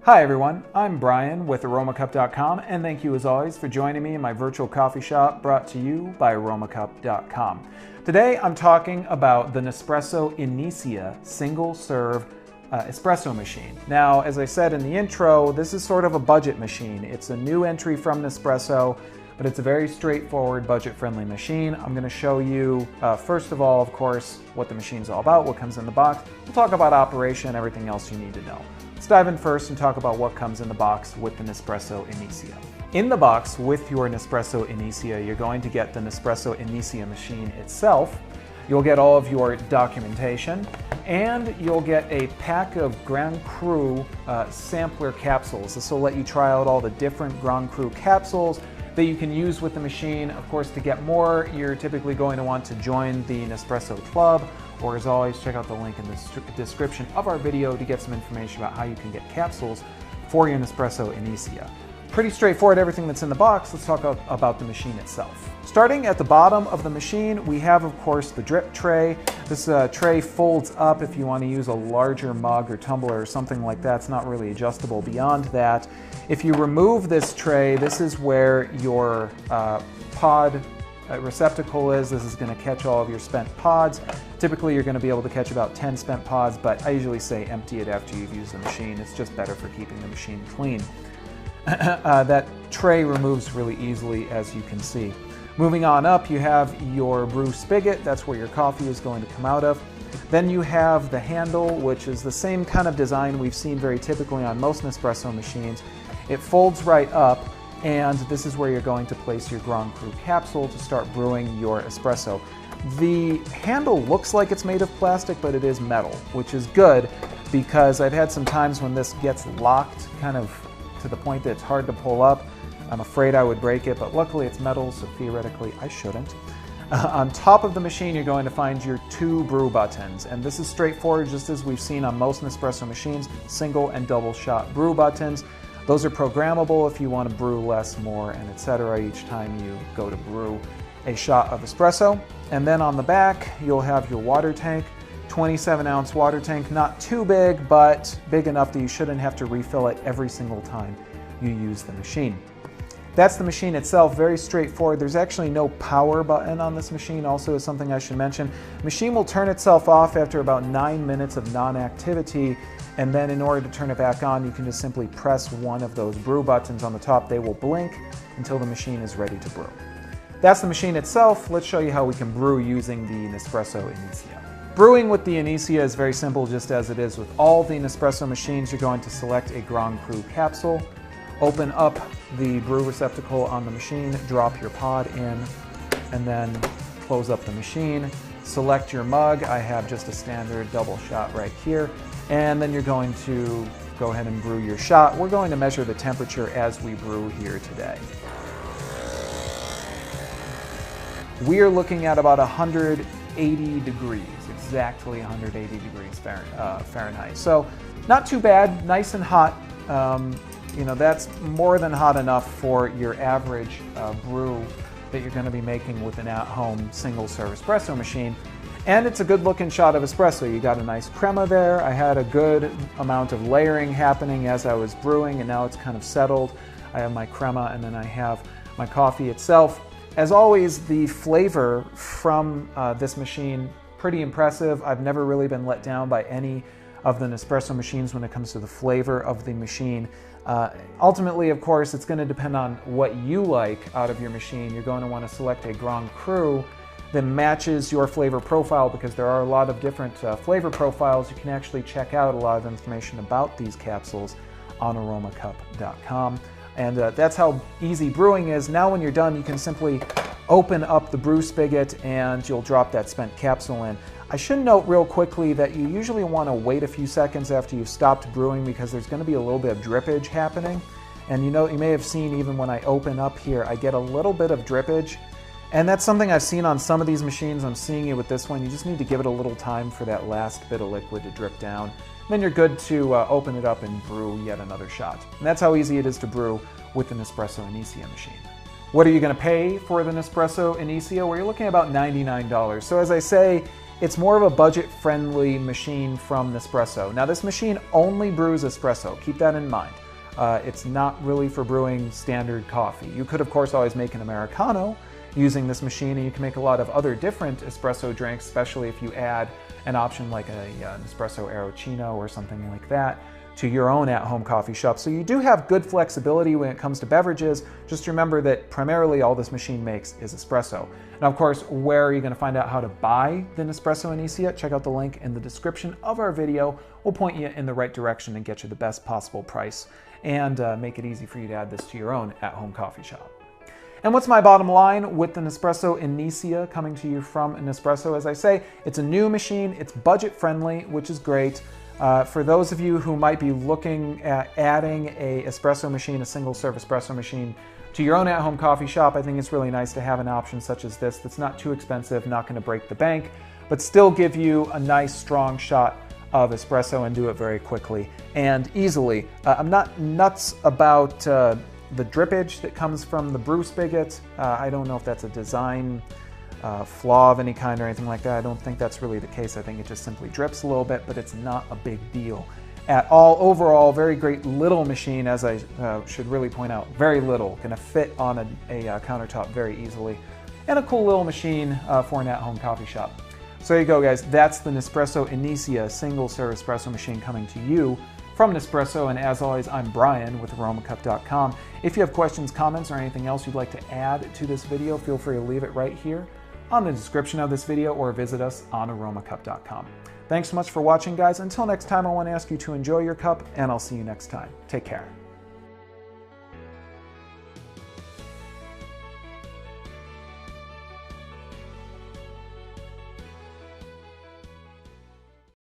Hi everyone, I'm Brian with aromacup.com, and thank you as always for joining me in my virtual coffee shop brought to you by aromacup.com. Today I'm talking about the Nespresso Inissia single serve espresso machine. Now, as I said in the intro, this is sort of a budget machine. It's a new entry from Nespresso, but it's a very straightforward, budget-friendly machine. I'm going to show you, first of all, of course, what the machine's all about, what comes in the box. We'll talk about operation, everything else you need to know. Let's dive in first and talk about what comes in the box with the Nespresso Inissia. In the box with your Nespresso Inissia, you're going to get the Nespresso Inissia machine itself. You'll get all of your documentation, and you'll get a pack of Grand Cru sampler capsules. This will let you try out all the different Grand Cru capsules that you can use with the machine. Of course, to get more, you're typically going to want to join the Nespresso Club, or as always, check out the link in the description of our video to get some information about how you can get capsules for your Nespresso Inissia. Pretty straightforward, everything that's in the box. Let's talk about the machine itself. Starting at the bottom of the machine, we have, of course, the drip tray. This tray folds up if you want to use a larger mug or tumbler or something like that. It's not really adjustable beyond that. If you remove this tray, this is where your pod receptacle is. This is going to catch all of your spent pods. Typically, you're going to be able to catch about 10 spent pods, but I usually say empty it after you've used the machine. It's just better for keeping the machine clean. That tray removes really easily, as you can see. Moving on up, you have your brew spigot. That's where your coffee is going to come out of. Then you have the handle, which is the same kind of design we've seen very typically on most Nespresso machines. It folds right up, and this is where you're going to place your Grand Cru capsule to start brewing your espresso. The handle looks like it's made of plastic, but it is metal, which is good because I've had some times when this gets locked kind of to the point that it's hard to pull up. I'm afraid I would break it, but luckily it's metal, so theoretically I shouldn't. On top of the machine, you're going to find your two brew buttons, and this is straightforward, just as we've seen on most Nespresso machines, single and double shot brew buttons. Those are programmable if you want to brew less, more, and etc. each time you go to brew a shot of espresso. And then on the back, you'll have your water tank, 27-ounce water tank, not too big, but big enough that you shouldn't have to refill it every single time you use the machine. That's the machine itself, very straightforward. There's actually no power button on this machine, also is something I should mention. The machine will turn itself off after about 9 minutes of non-activity, and then in order to turn it back on, you can just simply press one of those brew buttons on the top. They will blink until the machine is ready to brew. That's the machine itself. Let's show you how we can brew using the Nespresso Inissia. Brewing with the Inissia is very simple, just as it is with all the Nespresso machines. You're going to select a Grand Cru capsule, open up the brew receptacle on the machine, drop your pod in, and then close up the machine. Select your mug. I have just a standard double shot right here. And then you're going to go ahead and brew your shot. We're going to measure the temperature as we brew here today. We are looking at about 180 degrees, exactly 180 degrees Fahrenheit. So not too bad, nice and hot. You know, that's more than hot enough for your average brew that you're going to be making with an at-home single-serve espresso machine. And it's a good-looking shot of espresso. You got a nice crema there. I had a good amount of layering happening as I was brewing, and now it's kind of settled. I have my crema, and then I have my coffee itself. As always, the flavor from this machine, pretty impressive. I've never really been let down by any of the Nespresso machines when it comes to the flavor of the machine. Ultimately, of course, it's going to depend on what you like out of your machine. You're going to want to select a Grand Cru that matches your flavor profile, because there are a lot of different flavor profiles. You can actually check out a lot of information about these capsules on aromacup.com. And that's how easy brewing is. Now when you're done, you can simply open up the brew spigot and you'll drop that spent capsule in. I should note real quickly that you usually want to wait a few seconds after you've stopped brewing, because there's going to be a little bit of drippage happening. And you may have seen, even when I open up here, I get a little bit of drippage. And that's something I've seen on some of these machines. I'm seeing it with this one. You just need to give it a little time for that last bit of liquid to drip down. Then you're good to open it up and brew yet another shot. And that's how easy it is to brew with the Nespresso Inissia machine. What are you going to pay for the Nespresso Inissia? Well, you're looking at about $99. So as I say, it's more of a budget-friendly machine from Nespresso. Now this machine only brews espresso, keep that in mind. It's not really for brewing standard coffee. You could of course always make an Americano using this machine, and you can make a lot of other different espresso drinks, especially if you add an option like a Nespresso Arrocino or something like that to your own at-home coffee shop. So you do have good flexibility when it comes to beverages. Just remember that primarily all this machine makes is espresso. Now, of course, where are you going to find out how to buy the Nespresso Inissia? Check out the link in the description of our video. We'll point you in the right direction and get you the best possible price and make it easy for you to add this to your own at-home coffee shop. And what's my bottom line with the Nespresso Inissia coming to you from Nespresso? As I say, it's a new machine, it's budget friendly, which is great. For those of you who might be looking at adding a espresso machine, a single serve espresso machine to your own at-home coffee shop, I think it's really nice to have an option such as this that's not too expensive, not going to break the bank, but still give you a nice strong shot of espresso and do it very quickly and easily. I'm not nuts about the drippage that comes from the brew spigot. I don't know if that's a design flaw of any kind or anything like that. I don't think that's really the case. I think it just simply drips a little bit, but it's not a big deal at all. Overall, very great little machine, as I should really point out. Very little, gonna fit on a countertop very easily. And a cool little machine for an at-home coffee shop. So there you go, guys. That's the Nespresso Inissia single-serve espresso machine coming to you from Nespresso. And as always, I'm Brian with aromacup.com. If you have questions, comments, or anything else you'd like to add to this video, feel free to leave it right here on the description of this video or visit us on aromacup.com. Thanks so much for watching, guys. Until next time, I want to ask you to enjoy your cup, and I'll see you next time. Take care.